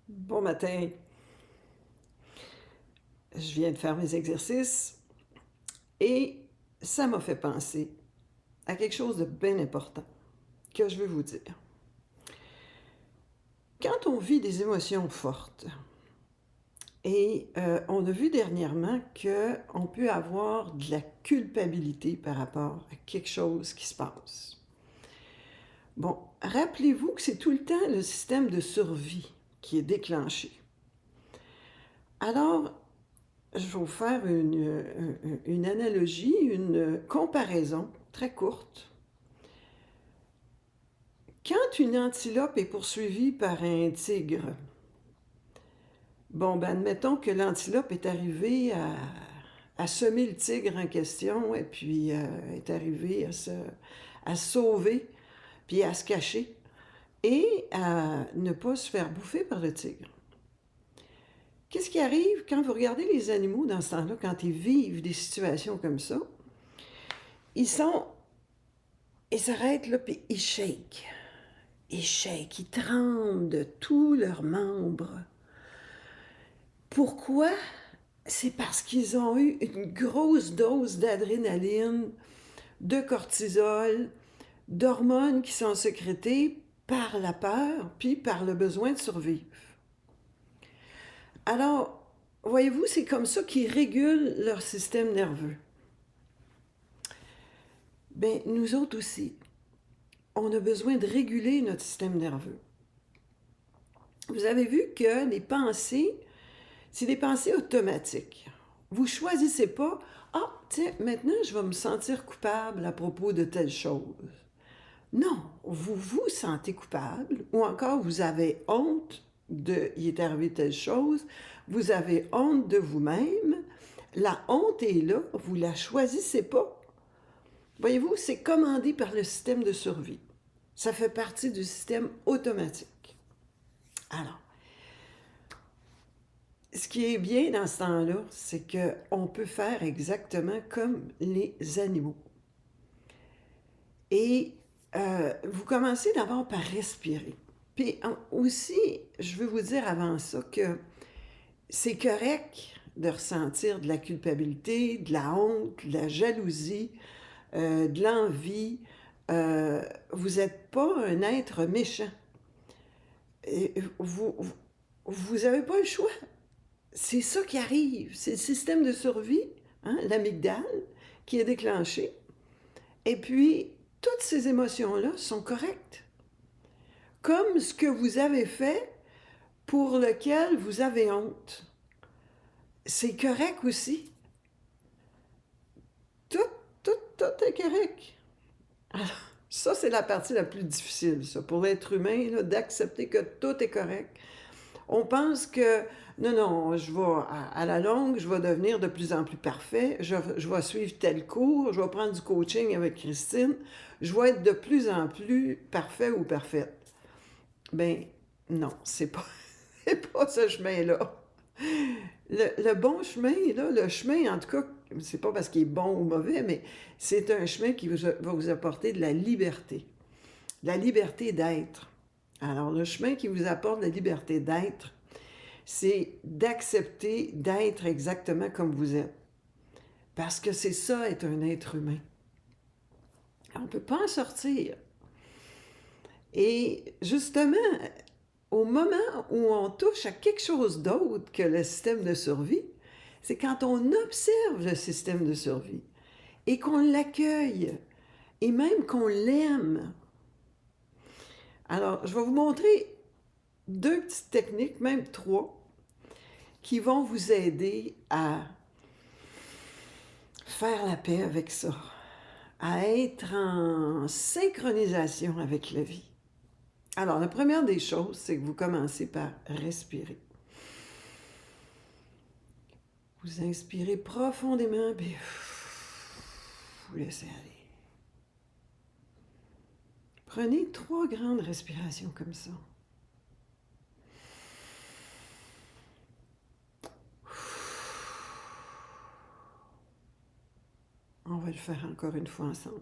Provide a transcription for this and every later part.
Bon matin, je viens de faire mes exercices et ça m'a fait penser à quelque chose de bien important que je veux vous dire. Quand on vit des émotions fortes et on a vu dernièrement qu'on peut avoir de la culpabilité par rapport à quelque chose qui se passe. Bon, rappelez-vous que c'est tout le temps le système de survie qui est déclenché. Alors, je vais vous faire une analogie, une comparaison très courte. Quand une antilope est poursuivie par un tigre, bon, ben, admettons que l'antilope est arrivée à semer le tigre en question et puis est arrivée à se sauver, puis à se cacher et à ne pas se faire bouffer par le tigre. Qu'est-ce qui arrive quand vous regardez les animaux dans ce temps-là, quand ils vivent des situations comme ça? Ils sont, ils s'arrêtent là, puis ils shake. Ils shake, ils tremblent de tous leurs membres. Pourquoi? C'est parce qu'ils ont eu une grosse dose d'adrénaline, de cortisol, d'hormones qui sont sécrétées par la peur, puis par le besoin de survivre. Alors, voyez-vous, c'est comme ça qu'ils régulent leur système nerveux. Bien, nous autres aussi, on a besoin de réguler notre système nerveux. Vous avez vu que les pensées, c'est des pensées automatiques. Vous ne choisissez pas, ah, tiens, maintenant je vais me sentir coupable à propos de telle chose. Non, vous vous sentez coupable ou encore vous avez honte de il est arrivé telle chose, vous avez honte de vous-même. La honte est là, vous ne la choisissez pas. Voyez-vous, c'est commandé par le système de survie. Ça fait partie du système automatique. Alors, ce qui est bien dans ce temps-là, c'est qu'on peut faire exactement comme les animaux. Et vous commencez d'abord par respirer. Puis aussi, je veux vous dire avant ça que c'est correct de ressentir de la culpabilité, de la honte, de la jalousie, de l'envie. Vous n'êtes pas un être méchant. Et vous n'avez pas le choix. C'est ça qui arrive. C'est le système de survie, hein, l'amygdale, qui est déclenché. Et puis, toutes ces émotions-là sont correctes. Comme ce que vous avez fait pour lequel vous avez honte. C'est correct aussi. Tout, tout est correct. Alors, ça, c'est la partie la plus difficile, ça, pour l'être humain, là, d'accepter que tout est correct. On pense que, non, non, je vais, à la longue, je vais devenir de plus en plus parfait, je vais suivre tel cours, je vais prendre du coaching avec Christine, je vais être de plus en plus parfait ou parfaite. Ben, non, c'est pas, c'est pas ce chemin-là. Le bon chemin, là, le chemin, en tout cas, c'est pas parce qu'il est bon ou mauvais, mais c'est un chemin qui va vous apporter de la liberté d'être. Alors, le chemin qui vous apporte la liberté d'être, c'est d'accepter d'être exactement comme vous êtes. Parce que c'est ça, être un être humain. On ne peut pas en sortir. Et justement, au moment où on touche à quelque chose d'autre que le système de survie, c'est quand on observe le système de survie et qu'on l'accueille et même qu'on l'aime. Alors, je vais vous montrer deux petites techniques, même trois, qui vont vous aider à faire la paix avec ça, à être en synchronisation avec la vie. Alors, la première des choses, c'est que vous commencez par respirer. Vous inspirez profondément, puis vous laissez aller. Prenez 3 grandes respirations comme ça. On va le faire encore une fois ensemble.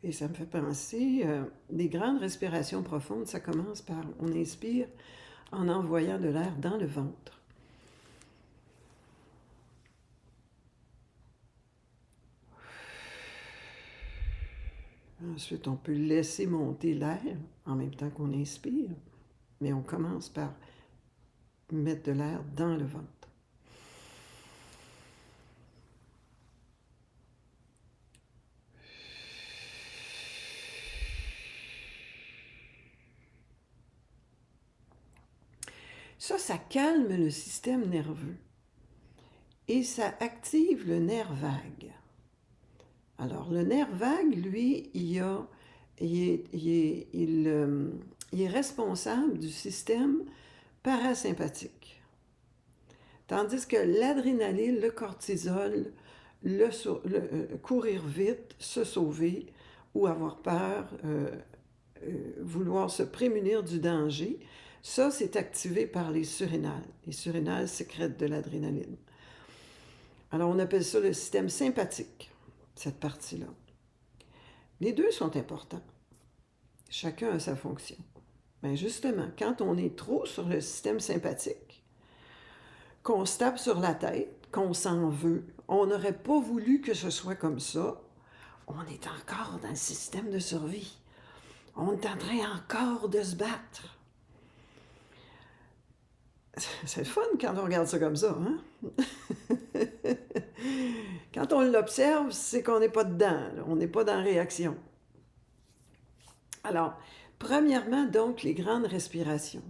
Et ça me fait penser, des grandes respirations profondes, ça commence par, on inspire en envoyant de l'air dans le ventre. Ensuite, on peut laisser monter l'air en même temps qu'on inspire, mais on commence par mettre de l'air dans le ventre. Ça calme le système nerveux et ça active le nerf vague. Alors, le nerf vague, lui, il est responsable du système parasympathique. Tandis que l'adrénaline, le cortisol, courir vite, se sauver ou avoir peur, vouloir se prémunir du danger, ça, c'est activé par les surrénales. Les surrénales sécrètent de l'adrénaline. Alors, on appelle ça le système sympathique, cette partie-là. Les deux sont importants. Chacun a sa fonction. Mais justement, quand on est trop sur le système sympathique, qu'on se tape sur la tête, qu'on s'en veut, on n'aurait pas voulu que ce soit comme ça, on est encore dans le système de survie. On est en train encore de se battre. C'est le fun quand on regarde ça comme ça, hein? Quand on l'observe, c'est qu'on n'est pas dedans, là. On n'est pas dans la réaction. Alors, premièrement, donc, les grandes respirations.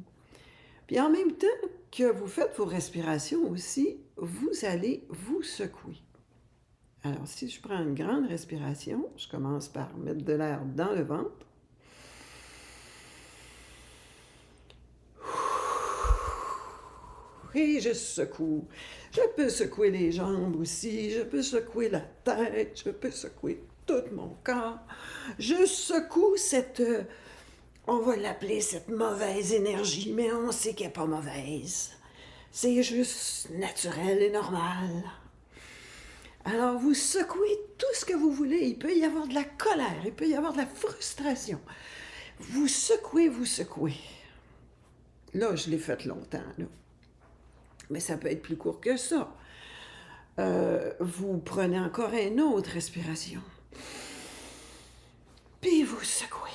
Puis en même temps que vous faites vos respirations aussi, vous allez vous secouer. Alors, si je prends une grande respiration, je commence par mettre de l'air dans le ventre. Et je secoue. Je peux secouer les jambes aussi, je peux secouer la tête, je peux secouer tout mon corps. Je secoue cette, on va l'appeler cette mauvaise énergie, mais on sait qu'elle n'est pas mauvaise. C'est juste naturel et normal. Alors, vous secouez tout ce que vous voulez. Il peut y avoir de la colère, il peut y avoir de la frustration. Vous secouez, vous secouez. Là, je l'ai fait longtemps, là. Mais ça peut être plus court que ça. Vous prenez encore une autre respiration. Puis vous secouez.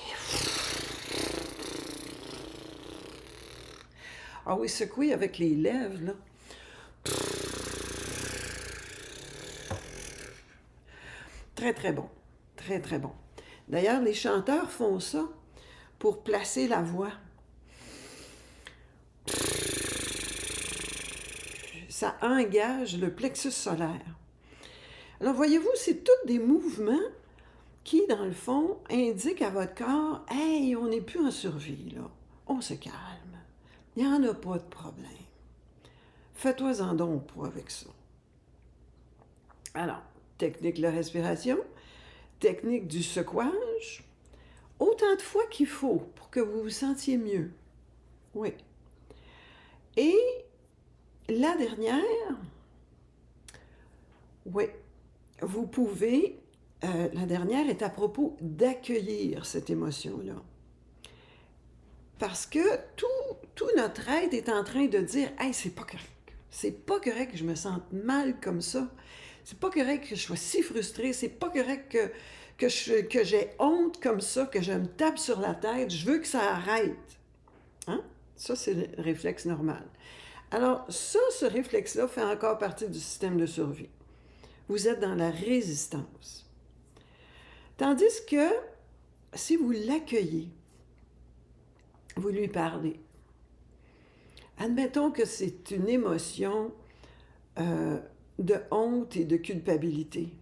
Ah oui, secouez avec les lèvres, là. Très, très bon. Très, très bon. D'ailleurs, les chanteurs font ça pour placer la voix. Ça engage le plexus solaire. Alors, voyez-vous, c'est tous des mouvements qui, dans le fond, indiquent à votre corps, « Hey, on n'est plus en survie, là. On se calme. Il n'y en a pas de problème. Fais-toi-en donc pas avec ça. » Alors, technique de la respiration, technique du secouage, autant de fois qu'il faut pour que vous vous sentiez mieux. Oui. Et la dernière, oui, vous pouvez, la dernière est à propos d'accueillir cette émotion-là. Parce que tout notre être est en train de dire « Hey, c'est pas correct. C'est pas correct que je me sente mal comme ça. C'est pas correct que je sois si frustrée. C'est pas correct que j'ai honte comme ça, que je me tape sur la tête. Je veux que ça arrête. » Hein? Ça, c'est le réflexe normal. Alors, ça, ce réflexe-là fait encore partie du système de survie. Vous êtes dans la résistance. Tandis que si vous l'accueillez, vous lui parlez. Admettons que c'est une émotion de honte et de culpabilité.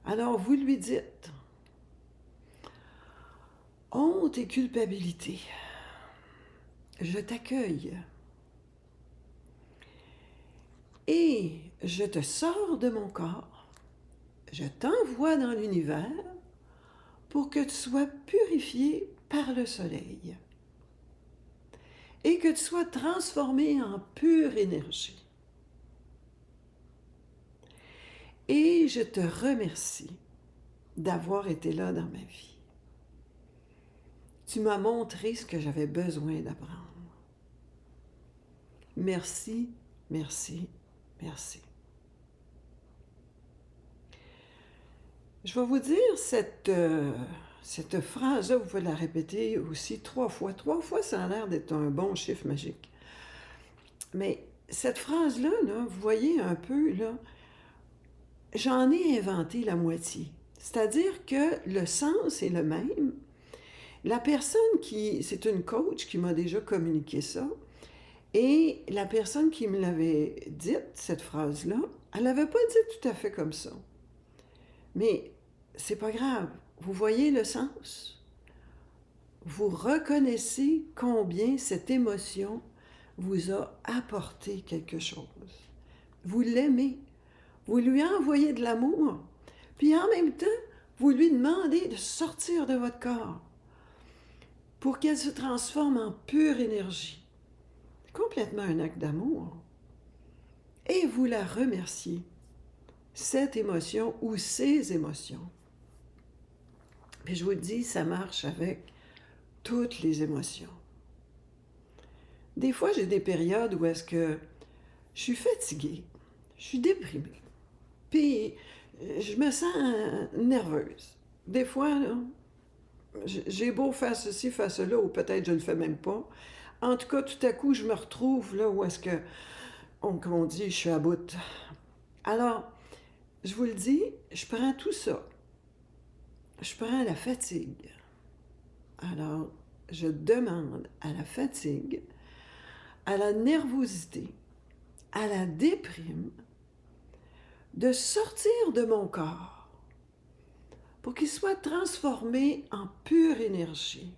Alors, vous lui dites, « Honte et culpabilité, je t'accueille. Et je te sors de mon corps, je t'envoie dans l'univers pour que tu sois purifié par le soleil et que tu sois transformé en pure énergie. Et je te remercie d'avoir été là dans ma vie. Tu m'as montré ce que j'avais besoin d'apprendre. Merci, merci, merci. Je vais vous dire cette phrase-là, vous pouvez la répéter aussi 3 fois. 3 fois, ça a l'air d'être un bon chiffre magique. Mais cette phrase-là, là, vous voyez un peu, là, j'en ai inventé la moitié. C'est-à-dire que le sens est le même. La personne c'est une coach qui m'a déjà communiqué ça, et la personne qui me l'avait dite, cette phrase-là, elle l'avait pas dit tout à fait comme ça. Mais c'est pas grave. Vous voyez le sens? Vous reconnaissez combien cette émotion vous a apporté quelque chose. Vous l'aimez. Vous lui envoyez de l'amour. Puis en même temps, vous lui demandez de sortir de votre corps pour qu'elle se transforme en pure énergie. Complètement un acte d'amour. Et vous la remerciez. Cette émotion ou ces émotions. Puis je vous le dis, ça marche avec toutes les émotions. Des fois, j'ai des périodes où est-ce que je suis fatiguée, je suis déprimée, puis je me sens nerveuse. Des fois, là, j'ai beau faire ceci, faire cela, ou peut-être je ne le fais même pas. En tout cas, tout à coup, je me retrouve là où est-ce que, comme on dit, je suis à bout. Alors, je vous le dis, je prends tout ça. Je prends la fatigue. Alors, je demande à la fatigue, à la nervosité, à la déprime, de sortir de mon corps pour qu'il soit transformé en pure énergie.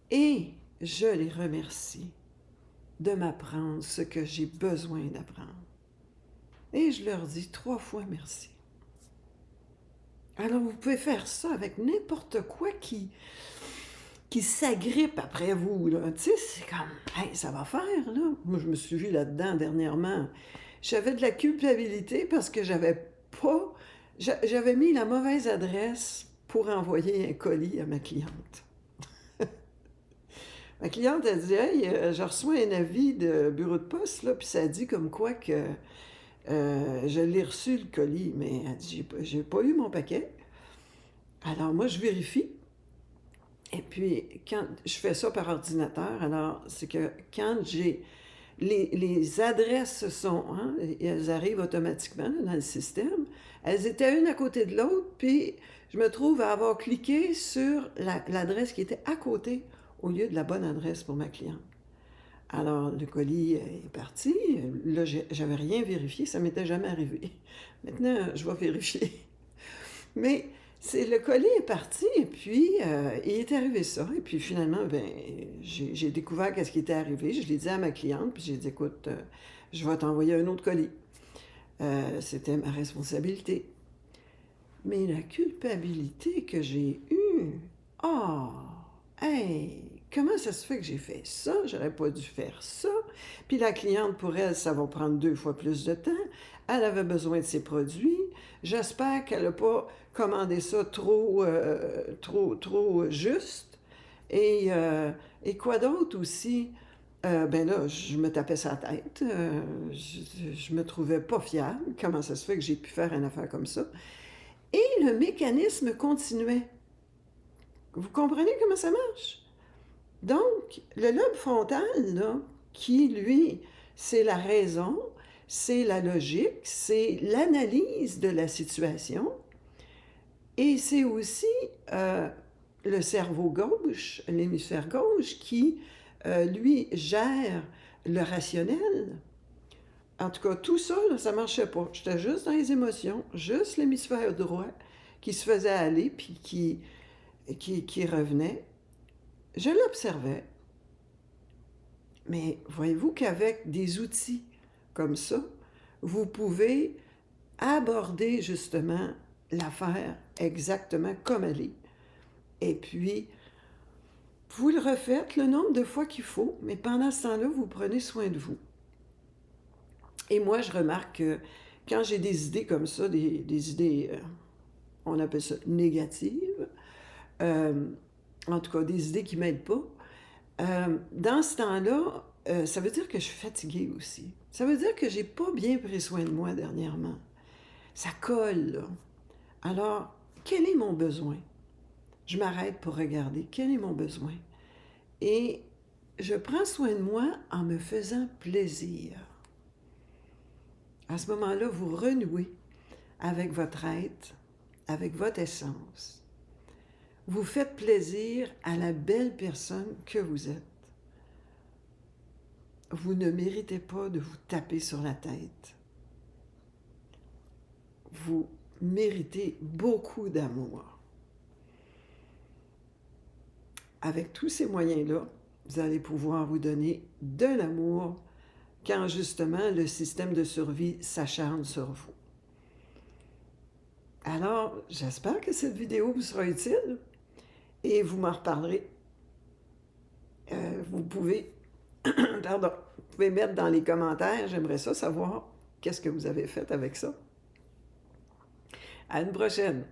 Et je les remercie de m'apprendre ce que j'ai besoin d'apprendre. Et je leur dis 3 fois merci. Alors, vous pouvez faire ça avec n'importe quoi qui s'agrippe après vous, là. Tu sais, c'est comme, hey, ça va faire, là. Moi, je me suis vue là-dedans dernièrement. J'avais de la culpabilité parce que j'avais mis la mauvaise adresse pour envoyer un colis à ma cliente. Ma cliente a dit, hey, je reçois un avis de bureau de poste, là, puis ça dit comme quoi que je l'ai reçu le colis, mais elle dit, j'ai pas eu mon paquet. Alors, moi, je vérifie. Et puis, quand je fais ça par ordinateur, alors c'est que quand j'ai les adresses elles arrivent automatiquement là, dans le système. Elles étaient une à côté de l'autre, puis je me trouve à avoir cliqué sur l'adresse qui était à côté au lieu de la bonne adresse pour ma cliente. Alors, le colis est parti. Là, j'avais rien vérifié, ça m'était jamais arrivé. Maintenant, je vais vérifier. Mais le colis est parti, et puis il est arrivé ça. Et puis finalement, ben, j'ai découvert qu'est-ce qui était arrivé. Je l'ai dit à ma cliente, puis j'ai dit, écoute, je vais t'envoyer un autre colis. C'était ma responsabilité. Mais la culpabilité que j'ai eue, hey, comment ça se fait que j'ai fait ça? J'aurais pas dû faire ça. Puis la cliente, pour elle, ça va prendre 2 fois plus de temps. Elle avait besoin de ses produits. J'espère qu'elle n'a pas commandé ça trop juste. Et quoi d'autre aussi? Ben là, je me tapais sa tête. Je me trouvais pas fiable. Comment ça se fait que j'ai pu faire une affaire comme ça? Et le mécanisme continuait. Vous comprenez comment ça marche? Donc, le lobe frontal, là, qui, lui, c'est la raison, c'est la logique, c'est l'analyse de la situation, et c'est aussi le cerveau gauche, l'hémisphère gauche, qui, lui, gère le rationnel. En tout cas, tout ça, là, ça ne marchait pas. J'étais juste dans les émotions, juste l'hémisphère droit qui se faisait aller, puis qui revenait. Je l'observais. Mais voyez-vous qu'avec des outils comme ça, vous pouvez aborder justement l'affaire exactement comme elle est. Et puis, vous le refaites le nombre de fois qu'il faut, mais pendant ce temps-là, vous prenez soin de vous. Et moi, je remarque que quand j'ai des idées comme ça, des idées on appelle ça négatives, euh, en tout cas des idées qui ne m'aident pas, dans ce temps-là, ça veut dire que je suis fatiguée aussi. Ça veut dire que j'ai pas bien pris soin de moi dernièrement. Ça colle, là. Alors, quel est mon besoin? Je m'arrête pour regarder quel est mon besoin. Et je prends soin de moi en me faisant plaisir. À ce moment-là, vous renouez avec votre être, avec votre essence. Vous faites plaisir à la belle personne que vous êtes. Vous ne méritez pas de vous taper sur la tête. Vous méritez beaucoup d'amour. Avec tous ces moyens-là, vous allez pouvoir vous donner de l'amour quand justement le système de survie s'acharne sur vous. Alors, j'espère que cette vidéo vous sera utile et vous m'en reparlerez. Vous pouvez, pardon, vous pouvez mettre dans les commentaires, j'aimerais ça savoir qu'est-ce que vous avez fait avec ça. À une prochaine!